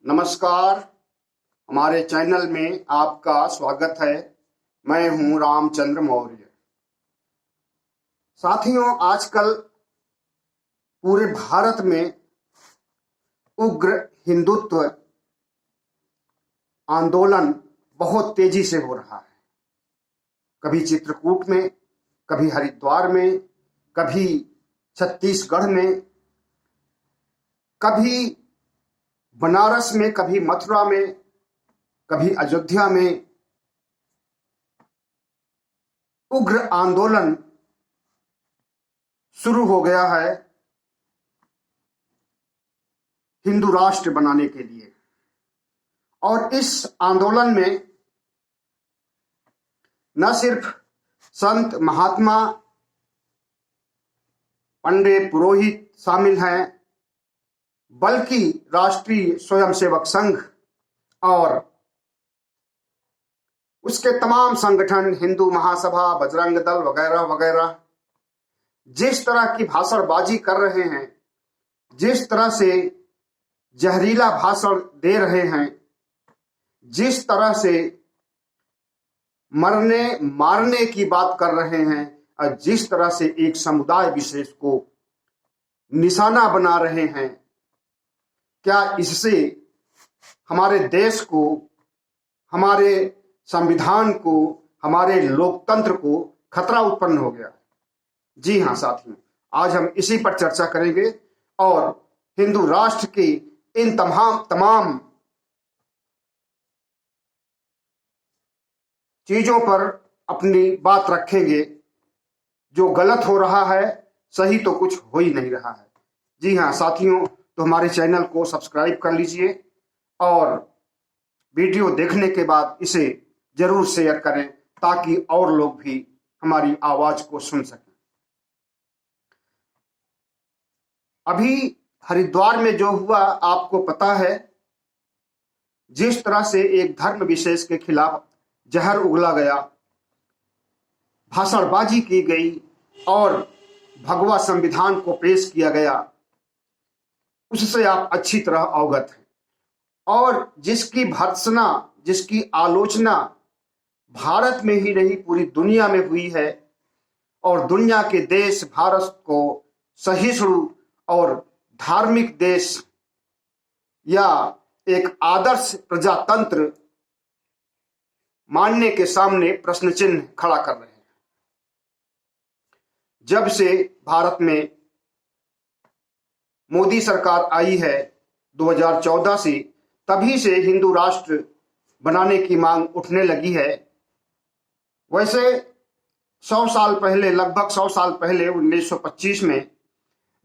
नमस्कार। हमारे चैनल में आपका स्वागत है। मैं हूं रामचंद्र मौर्य। साथियों, आजकल पूरे भारत में उग्र हिंदुत्व आंदोलन बहुत तेजी से हो रहा है। कभी चित्रकूट में, कभी हरिद्वार में, कभी छत्तीसगढ़ में, कभी बनारस में, कभी मथुरा में, कभी अयोध्या में उग्र आंदोलन शुरू हो गया है हिंदू राष्ट्र बनाने के लिए। और इस आंदोलन में न सिर्फ संत, महात्मा, पंडित, पुरोहित शामिल हैं, बल्कि राष्ट्रीय स्वयंसेवक संघ और उसके तमाम संगठन, हिंदू महासभा, बजरंग दल वगैरह वगैरह जिस तरह की भाषणबाजी कर रहे हैं, जिस तरह से जहरीला भाषण दे रहे हैं, जिस तरह से मरने मारने की बात कर रहे हैं और जिस तरह से एक समुदाय विशेष को निशाना बना रहे हैं, क्या इससे हमारे देश को, हमारे संविधान को, हमारे लोकतंत्र को खतरा उत्पन्न हो गया? जी हां साथियों, आज हम इसी पर चर्चा करेंगे और हिंदू राष्ट्र की इन तमाम चीजों पर अपनी बात रखेंगे। जो गलत हो रहा है, सही तो कुछ हो ही नहीं रहा है। जी हां साथियों, तो हमारे चैनल को सब्सक्राइब कर लीजिए और वीडियो देखने के बाद इसे जरूर शेयर करें ताकि और लोग भी हमारी आवाज को सुन सकें। अभी हरिद्वार में जो हुआ आपको पता है। जिस तरह से एक धर्म विशेष के खिलाफ जहर उगला गया, भाषणबाजी की गई और भगवा संविधान को पेश किया गया, उससे आप अच्छी तरह अवगत हैं। और जिसकी भर्त्सना, जिसकी आलोचना भारत में ही नहीं पूरी दुनिया में हुई है और दुनिया के देश भारत को सहिष्णु और धार्मिक देश या एक आदर्श प्रजातंत्र मानने के सामने प्रश्न चिन्ह खड़ा कर रहे हैं। जब से भारत में मोदी सरकार आई है 2014 से, तभी से हिंदू राष्ट्र बनाने की मांग उठने लगी है। वैसे 100 साल पहले, लगभग 100 साल पहले 1925 में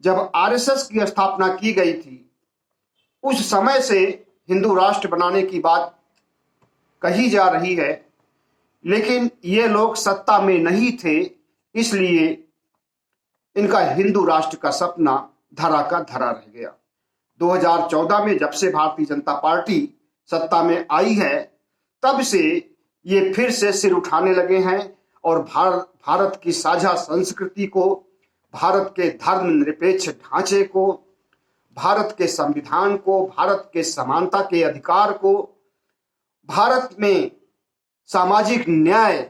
जब आरएसएस की स्थापना की गई थी, उस समय से हिंदू राष्ट्र बनाने की बात कही जा रही है। लेकिन ये लोग सत्ता में नहीं थे, इसलिए इनका हिंदू राष्ट्र का सपना धरा का धरा रह गया। 2014 में जब से भारतीय जनता पार्टी सत्ता में आई है, तब से ये फिर से सिर उठाने लगे हैं और भारत की साझा संस्कृति को, भारत के धर्मनिरपेक्ष ढांचे को, भारत के संविधान को, भारत के समानता के अधिकार को, भारत में सामाजिक न्याय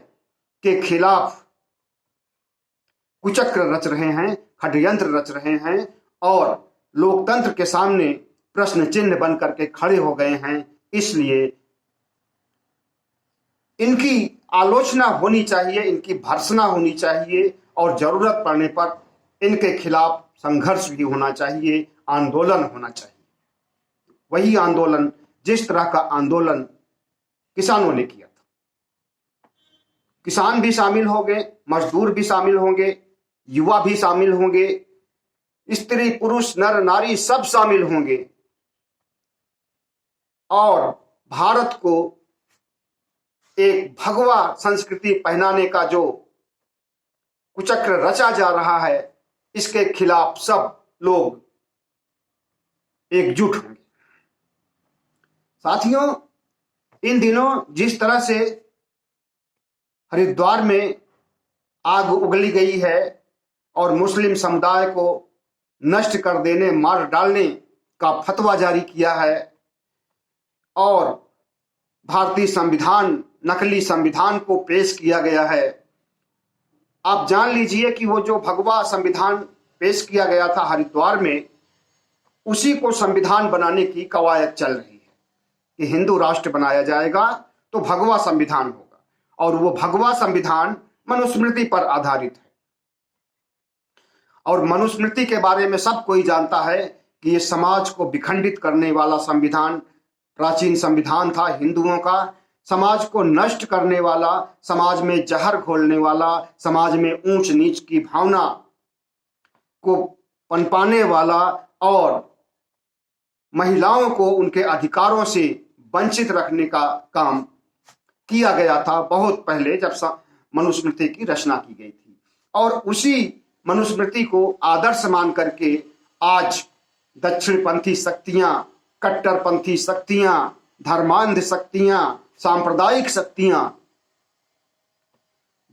के खिलाफ कुचक्र रच रहे हैं, षड्यंत्र रच रहे हैं और लोकतंत्र के सामने प्रश्न चिन्ह बन करके खड़े हो गए हैं। इसलिए इनकी आलोचना होनी चाहिए, इनकी भर्त्सना होनी चाहिए और जरूरत पड़ने पर इनके खिलाफ संघर्ष भी होना चाहिए, आंदोलन होना चाहिए। वही आंदोलन जिस तरह का आंदोलन किसानों ने किया था। किसान भी शामिल होंगे, मजदूर भी शामिल होंगे, युवा भी शामिल होंगे, स्त्री पुरुष नर नारी सब शामिल होंगे और भारत को एक भगवा संस्कृति पहनाने का जो कुचक्र रचा जा रहा है, इसके खिलाफ सब लोग एकजुट होंगे। साथियों, इन दिनों जिस तरह से हरिद्वार में आग उगली गई है और मुस्लिम समुदाय को नष्ट कर देने, मार डालने का फतवा जारी किया है, और भारतीय संविधान, नकली संविधान को पेश किया गया है। आप जान लीजिए कि वो जो भगवा संविधान पेश किया गया था हरिद्वार में, उसी को संविधान बनाने की कवायद चल रही है कि हिंदू राष्ट्र बनाया जाएगा तो भगवा संविधान होगा, और वो भगवा संविधान मनुस्मृति पर आधारित है। और मनुस्मृति के बारे में सब कोई जानता है कि ये समाज को विखंडित करने वाला संविधान, प्राचीन संविधान था हिंदुओं का, समाज को नष्ट करने वाला, समाज में जहर घोलने वाला, समाज में ऊंच नीच की भावना को पनपाने वाला और महिलाओं को उनके अधिकारों से वंचित रखने का काम किया गया था बहुत पहले, जब मनुस्मृति की रचना की गई थी। और उसी मनुस्मृति को आदर्श मान करके आज दक्षिणपंथी शक्तियां, कट्टरपंथी शक्तियां, धर्मांध शक्तियां, सांप्रदायिक शक्तियां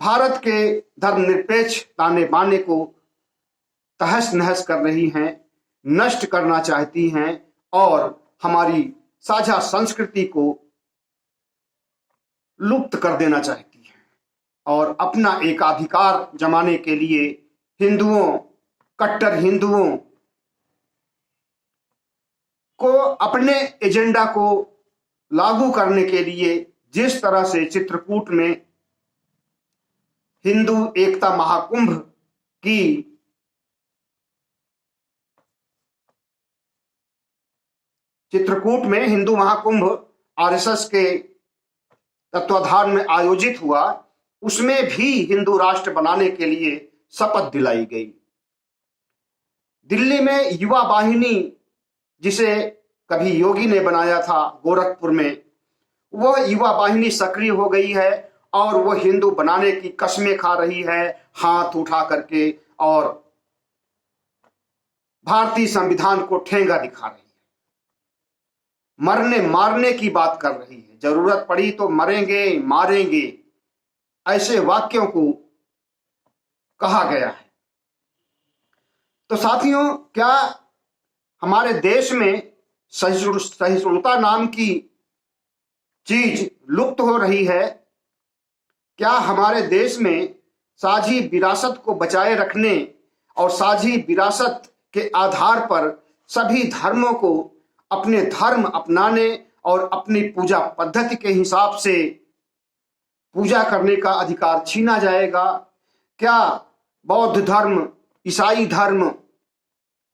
भारत के धर्मनिरपेक्ष ताने बाने को तहस नहस कर रही हैं, नष्ट करना चाहती हैं और हमारी साझा संस्कृति को लुप्त कर देना चाहती हैं और अपना एकाधिकार जमाने के लिए हिंदुओं, कट्टर हिंदुओं को अपने एजेंडा को लागू करने के लिए जिस तरह से चित्रकूट में हिंदू एकता महाकुंभ की चित्रकूट में हिंदू महाकुंभ आरएसएस के तत्वाधान में आयोजित हुआ, उसमें भी हिंदू राष्ट्र बनाने के लिए शपथ दिलाई गई। दिल्ली में युवा वाहिनी, जिसे कभी योगी ने बनाया था गोरखपुर में, वह युवा वाहिनी सक्रिय हो गई है और वह हिंदू बनाने की कस्में खा रही है हाथ उठा करके, और भारतीय संविधान को ठेंगा दिखा रही है, मरने मारने की बात कर रही है, जरूरत पड़ी तो मरेंगे मारेंगे, ऐसे वाक्यों को कहा गया है। तो साथियों, क्या हमारे देश में सहिष्णुता नाम की चीज लुप्त हो रही है? क्या हमारे देश में साझी विरासत को बचाए रखने और साझी विरासत के आधार पर सभी धर्मों को अपने धर्म अपनाने और अपनी पूजा पद्धति के हिसाब से पूजा करने का अधिकार छीना जाएगा? क्या बौद्ध धर्म, ईसाई धर्म,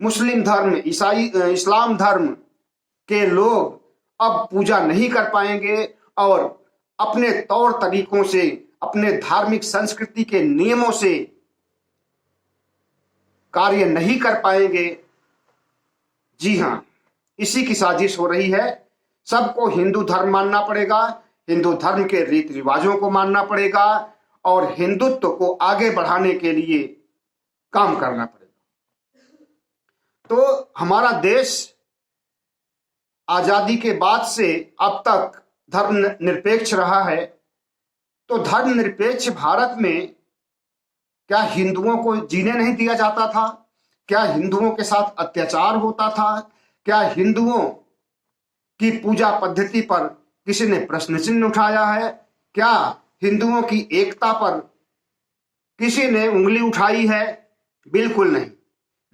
मुस्लिम धर्म, इस्लाम धर्म के लोग अब पूजा नहीं कर पाएंगे और अपने तौर तरीकों से, अपने धार्मिक संस्कृति के नियमों से कार्य नहीं कर पाएंगे? जी हां, इसी की साजिश हो रही है। सबको हिंदू धर्म मानना पड़ेगा, हिंदू धर्म के रीति रिवाजों को मानना पड़ेगा और हिंदुत्व को आगे बढ़ाने के लिए काम करना पड़ेगा। तो हमारा देश आजादी के बाद से अब तक धर्म निरपेक्ष रहा है। तो धर्म निरपेक्ष भारत में क्या हिंदुओं को जीने नहीं दिया जाता था? क्या हिंदुओं के साथ अत्याचार होता था? क्या हिंदुओं की पूजा पद्धति पर किसी ने प्रश्न चिन्ह उठाया है? क्या हिंदुओं की एकता पर किसी ने उंगली उठाई है? बिल्कुल नहीं।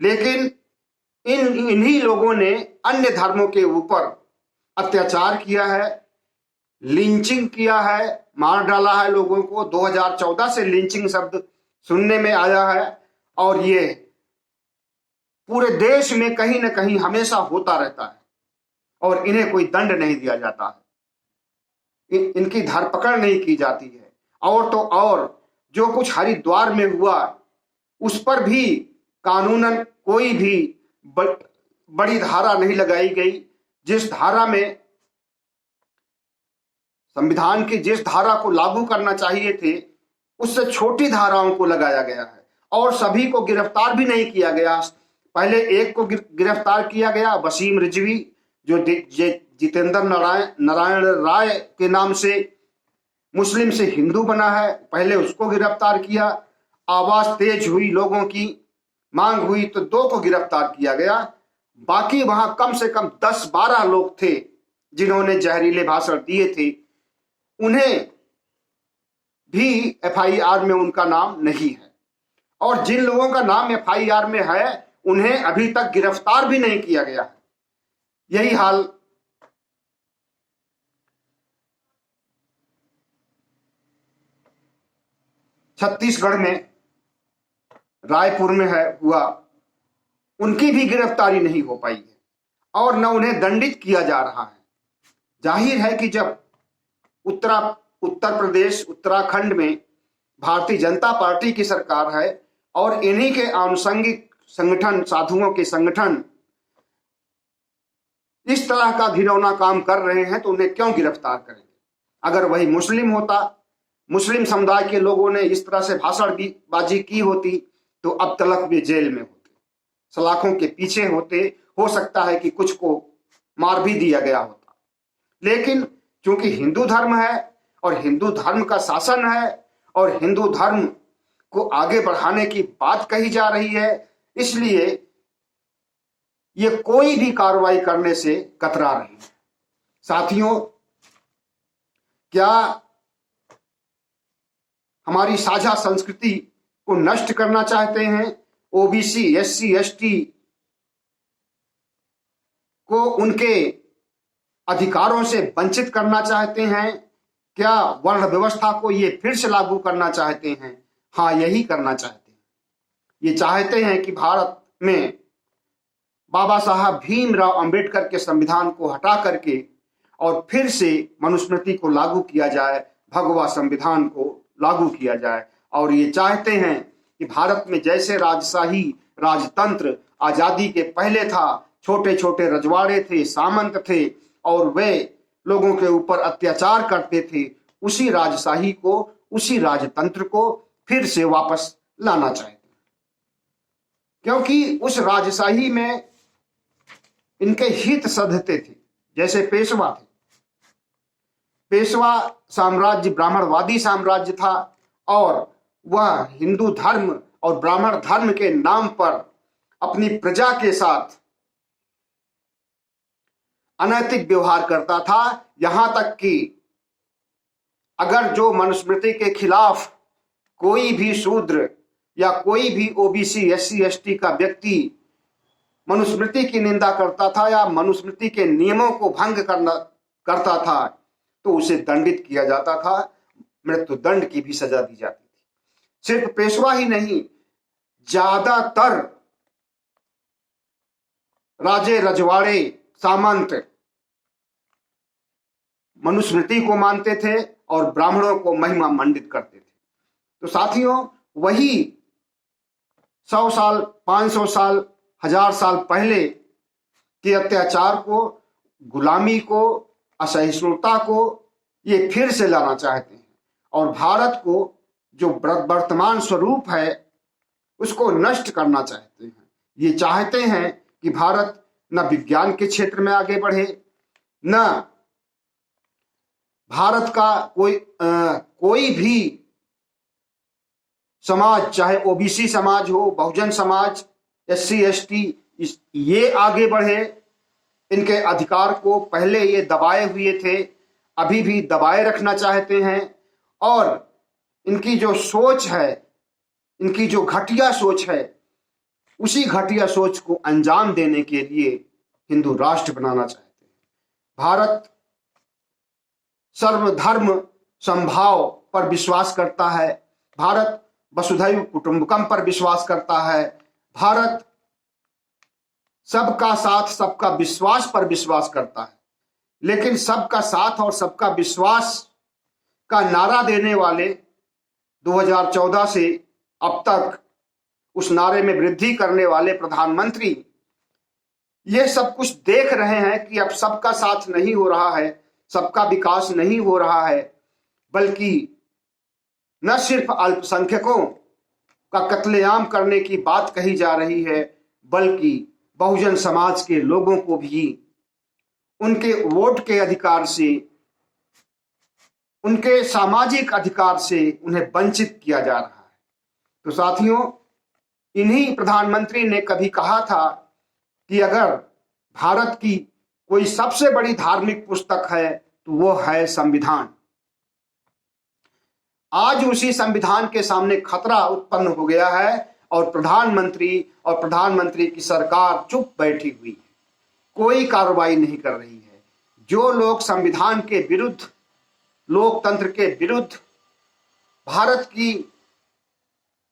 लेकिन इन्हीं लोगों ने अन्य धर्मों के ऊपर अत्याचार किया है, लिंचिंग किया है, मार डाला है लोगों को। 2014 से लिंचिंग शब्द सुनने में आया है और ये पूरे देश में कहीं ना कहीं हमेशा होता रहता है और इन्हें कोई दंड नहीं दिया जाता है, इनकी धरपकड़ नहीं की जाती है। और तो और जो कुछ हरिद्वार में हुआ उस पर भी कानूनन कोई भी बड़ी धारा नहीं लगाई गई। जिस धारा में संविधान की जिस धारा को लागू करना चाहिए थे उससे छोटी धाराओं को लगाया गया है और सभी को गिरफ्तार भी नहीं किया गया। पहले एक को गिरफ्तार किया गया, वसीम रिजवी, जो जितेंद्र नारायण राय के नाम से मुस्लिम से हिंदू बना है, पहले उसको गिरफ्तार किया। आवाज तेज हुई, लोगों की मांग हुई तो 2 को गिरफ्तार किया गया। बाकी वहां कम से कम 10-12 लोग थे जिन्होंने जहरीले भाषण दिए थे, उन्हें भी एफआईआर में उनका नाम नहीं है। और जिन लोगों का नाम एफआईआर में है उन्हें अभी तक गिरफ्तार भी नहीं किया गया है। यही हाल छत्तीसगढ़ में रायपुर में हुआ, उनकी भी गिरफ्तारी नहीं हो पाई है और न उन्हें दंडित किया जा रहा है। जाहिर है कि जब उत्तर प्रदेश, उत्तराखंड में भारतीय जनता पार्टी की सरकार है और इन्हीं के आनुषंगिक संगठन, साधुओं के संगठन इस तरह का घिनौना काम कर रहे हैं, तो उन्हें क्यों गिरफ्तार करेंगे? अगर वही मुस्लिम होता, मुस्लिम समुदाय के लोगों ने इस तरह से भाषणबाजी की होती, तो अब तक वे जेल में होते, सलाखों के पीछे होते। हो सकता है कि कुछ को मार भी दिया गया होता। लेकिन क्योंकि हिंदू धर्म है और हिंदू धर्म का शासन है और हिंदू धर्म को आगे बढ़ाने की बात कही जा रही है, इसलिए ये कोई भी कार्रवाई करने से कतरा रही है। साथियों, क्या हमारी साझा संस्कृति को नष्ट करना चाहते हैं? ओबीसी, एससी, एसटी को उनके अधिकारों से वंचित करना चाहते हैं? क्या वर्ण व्यवस्था को ये फिर से लागू करना चाहते हैं? हाँ, यही करना चाहते हैं। ये चाहते हैं कि भारत में बाबा साहब भीमराव अंबेडकर के संविधान को हटा करके और फिर से मनुस्मृति को लागू किया जाए, भगवा संविधान को लागू किया जाए। और ये चाहते हैं कि भारत में जैसे राजशाही राजतंत्र आजादी के पहले था, छोटे छोटे रजवाड़े थे, सामंत थे और वे लोगों के ऊपर अत्याचार करते थे, उसी राजशाही को, उसी राजतंत्र को फिर से वापस लाना चाहते हैं। क्योंकि उस राजशाही में इनके हित सधते थे। जैसे पेशवा थे, पेशवा साम्राज्य ब्राह्मणवादी साम्राज्य था और वह हिंदू धर्म और ब्राह्मण धर्म के नाम पर अपनी प्रजा के साथ अनैतिक व्यवहार करता था। यहां तक कि अगर जो मनुस्मृति के खिलाफ कोई भी शूद्र या कोई भी ओबीसी, एससी, एसटी का व्यक्ति मनुस्मृति की निंदा करता था या मनुस्मृति के नियमों को भंग करता था, तो उसे दंडित किया जाता था, मृत्युदंड की भी सजा दी जाती थी। सिर्फ पेशवा ही नहीं, ज्यादातर राजे, रजवाड़े, सामंत मनुस्मृति को मानते थे और ब्राह्मणों को महिमा मंडित करते थे। तो साथियों, वही 100 साल, 500 साल, 1000 साल पहले के अत्याचार को, गुलामी को, असहिष्णुता को ये फिर से लाना चाहते हैं और भारत को जो वर्तमान स्वरूप है उसको नष्ट करना चाहते हैं। ये चाहते हैं कि भारत न विज्ञान के क्षेत्र में आगे बढ़े, न भारत का कोई भी समाज, चाहे ओबीसी समाज हो, बहुजन समाज, एससी, एसटी, ये आगे बढ़े। इनके अधिकार को पहले ये दबाए हुए थे, अभी भी दबाए रखना चाहते हैं और इनकी जो सोच है, इनकी जो घटिया सोच है, उसी घटिया सोच को अंजाम देने के लिए हिंदू राष्ट्र बनाना चाहते हैं। भारत सर्वधर्म समभाव पर विश्वास करता है, भारत वसुधैव कुटुंबकम पर विश्वास करता है, भारत सबका साथ सबका विश्वास पर विश्वास करता है। लेकिन सबका साथ और सबका विश्वास का नारा देने वाले 2014 से अब तक उस नारे में वृद्धि करने वाले प्रधानमंत्री ये सब कुछ देख रहे हैं कि अब सबका साथ नहीं हो रहा है, सबका विकास नहीं हो रहा है, बल्कि न सिर्फ अल्पसंख्यकों का कत्लेआम करने की बात कही जा रही है, बल्कि बहुजन समाज के लोगों को भी उनके वोट के अधिकार से, उनके सामाजिक अधिकार से उन्हें वंचित किया जा रहा है। तो साथियों, इन्हीं प्रधानमंत्री ने कभी कहा था कि अगर भारत की कोई सबसे बड़ी धार्मिक पुस्तक है तो वो है संविधान। आज उसी संविधान के सामने खतरा उत्पन्न हो गया है और प्रधानमंत्री की सरकार चुप बैठी हुई है, कोई कार्रवाई नहीं कर रही है। जो लोग संविधान के विरुद्ध, लोकतंत्र के विरुद्ध, भारत की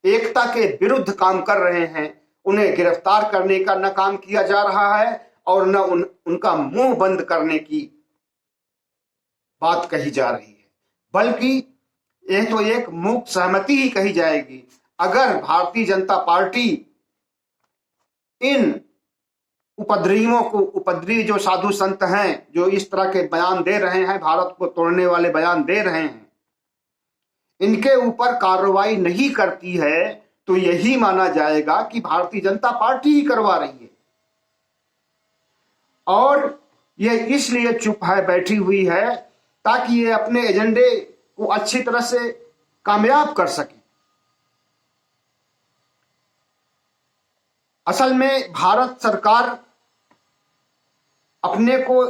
एकता के विरुद्ध काम कर रहे हैं, उन्हें गिरफ्तार करने का न काम किया जा रहा है और न उनका मुंह बंद करने की बात कही जा रही है, बल्कि यह तो एक मूक सहमति ही कही जाएगी। अगर भारतीय जनता पार्टी इन उपद्रवी जो साधु संत हैं, जो इस तरह के बयान दे रहे हैं, भारत को तोड़ने वाले बयान दे रहे हैं, इनके ऊपर कार्रवाई नहीं करती है तो यही माना जाएगा कि भारतीय जनता पार्टी ही करवा रही है। और यह इसलिए चुप है, बैठी हुई है, ताकि ये अपने एजेंडे को अच्छी तरह से कामयाब कर सके। असल में भारत सरकार अपने को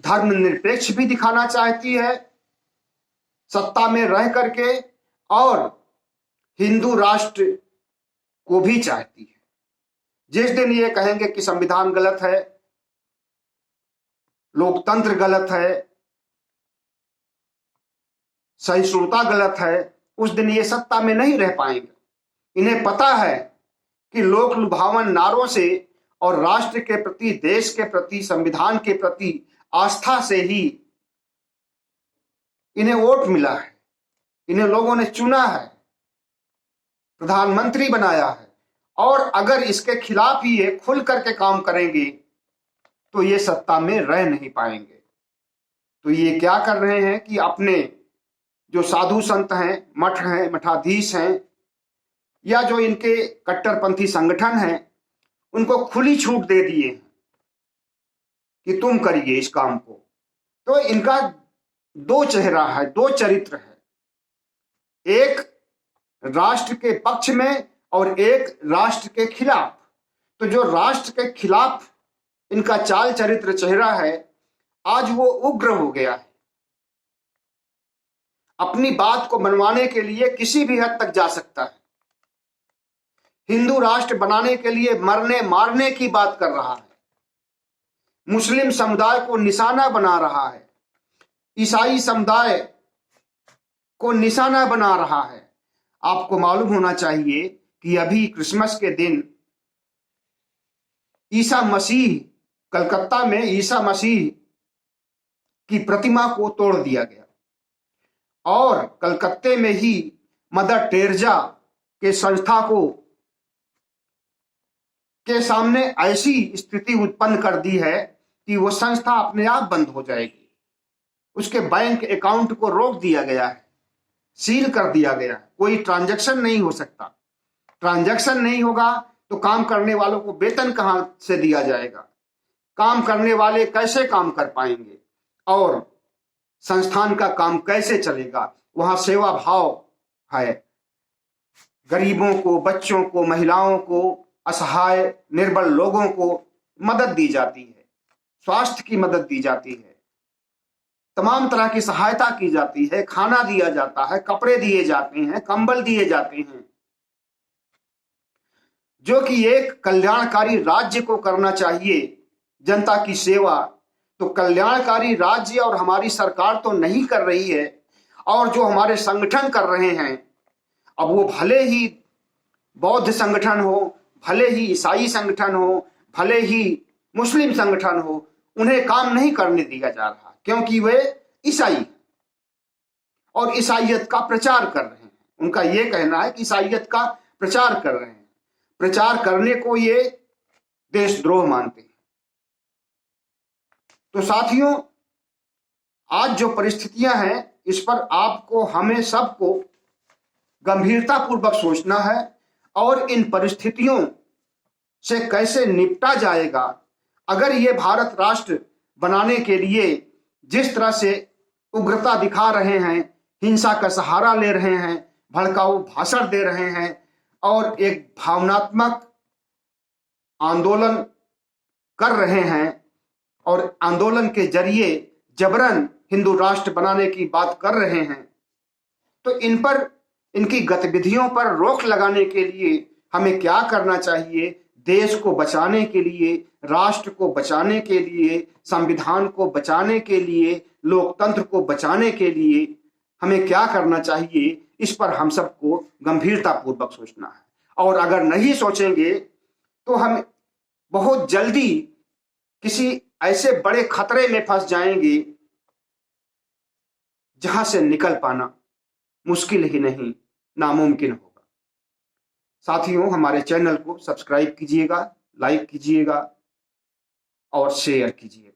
धर्मनिरपेक्ष भी दिखाना चाहती है सत्ता में रह करके, और हिंदू राष्ट्र को भी चाहती है। जिस दिन ये कहेंगे कि संविधान गलत है, लोकतंत्र गलत है, सहिष्णुता गलत है, उस दिन ये सत्ता में नहीं रह पाएंगे। इन्हें पता है कि लोक लुभावन नारों से और राष्ट्र के प्रति, देश के प्रति, संविधान के प्रति आस्था से ही इन्हें वोट मिला है, इन्हें लोगों ने चुना है, प्रधानमंत्री बनाया है। और अगर इसके खिलाफ ही ये खुल करके काम करेंगे तो ये सत्ता में रह नहीं पाएंगे। तो ये क्या कर रहे हैं कि अपने जो साधु संत हैं, मठ हैं, मठाधीश हैं, या जो इनके कट्टरपंथी संगठन हैं, उनको खुली छूट दे दिए हैं कि तुम करिए इस काम को। तो इनका दो चेहरा है, दो चरित्र है, एक राष्ट्र के पक्ष में और एक राष्ट्र के खिलाफ। तो जो राष्ट्र के खिलाफ इनका चाल चरित्र चेहरा है, आज वो उग्र हो गया है। अपनी बात को मनवाने के लिए किसी भी हद तक जा सकता है। हिंदू राष्ट्र बनाने के लिए मरने मारने की बात कर रहा है, मुस्लिम समुदाय को निशाना बना रहा है, ईसाई समुदाय को निशाना बना रहा है। आपको मालूम होना चाहिए कि अभी क्रिसमस के दिन ईसा मसीह, कलकत्ता में ईसा मसीह की प्रतिमा को तोड़ दिया गया और कलकत्ते में ही मदर टेरेसा के संस्था के सामने ऐसी स्थिति उत्पन्न कर दी है कि वो संस्था अपने आप बंद हो जाएगी। उसके बैंक अकाउंट को रोक दिया गया है, सील कर दिया गया है, कोई ट्रांजैक्शन नहीं हो सकता। ट्रांजैक्शन नहीं होगा तो काम करने वालों को वेतन कहां से दिया जाएगा, काम करने वाले कैसे काम कर पाएंगे और संस्थान का काम कैसे चलेगा। वहां सेवा भाव है, गरीबों को, बच्चों को, महिलाओं को, असहाय निर्बल लोगों को मदद दी जाती है, स्वास्थ्य की मदद दी जाती है, तमाम तरह की सहायता की जाती है, खाना दिया जाता है, कपड़े दिए जाते हैं, कंबल दिए जाते हैं, जो कि एक कल्याणकारी राज्य को करना चाहिए, जनता की सेवा। तो कल्याणकारी राज्य और हमारी सरकार तो नहीं कर रही है, और जो हमारे संगठन कर रहे हैं, अब वो भले ही बौद्ध संगठन हो, भले ही ईसाई संगठन हो, भले ही मुस्लिम संगठन हो, उन्हें काम नहीं करने दिया जा रहा, क्योंकि वे ईसाई और ईसाइयत का प्रचार कर रहे हैं। उनका यह कहना है कि ईसाइयत का प्रचार कर रहे हैं। प्रचार करने को ये देशद्रोह मानते हैं। तो साथियों, आज जो परिस्थितियां हैं, इस पर आपको, हमें सबको गंभीरता पूर्वक सोचना है और इन परिस्थितियों से कैसे निपटा जाएगा। अगर ये भारत राष्ट्र बनाने के लिए जिस तरह से उग्रता दिखा रहे हैं, हिंसा का सहारा ले रहे हैं, भड़काऊ भाषण दे रहे हैं और एक भावनात्मक आंदोलन कर रहे हैं, और आंदोलन के जरिए जबरन हिंदू राष्ट्र बनाने की बात कर रहे हैं, तो इन पर, इनकी गतिविधियों पर रोक लगाने के लिए हमें क्या करना चाहिए? देश को बचाने के लिए, राष्ट्र को बचाने के लिए, संविधान को बचाने के लिए, लोकतंत्र को बचाने के लिए हमें क्या करना चाहिए? इस पर हम सबको गंभीरतापूर्वक सोचना है। और अगर नहीं सोचेंगे तो हम बहुत जल्दी किसी ऐसे बड़े खतरे में फंस जाएंगे जहां से निकल पाना मुश्किल ही नहीं, नामुमकिन होगा। साथियों, हमारे चैनल को सब्सक्राइब कीजिएगा, लाइक कीजिएगा और शेयर कीजिएगा।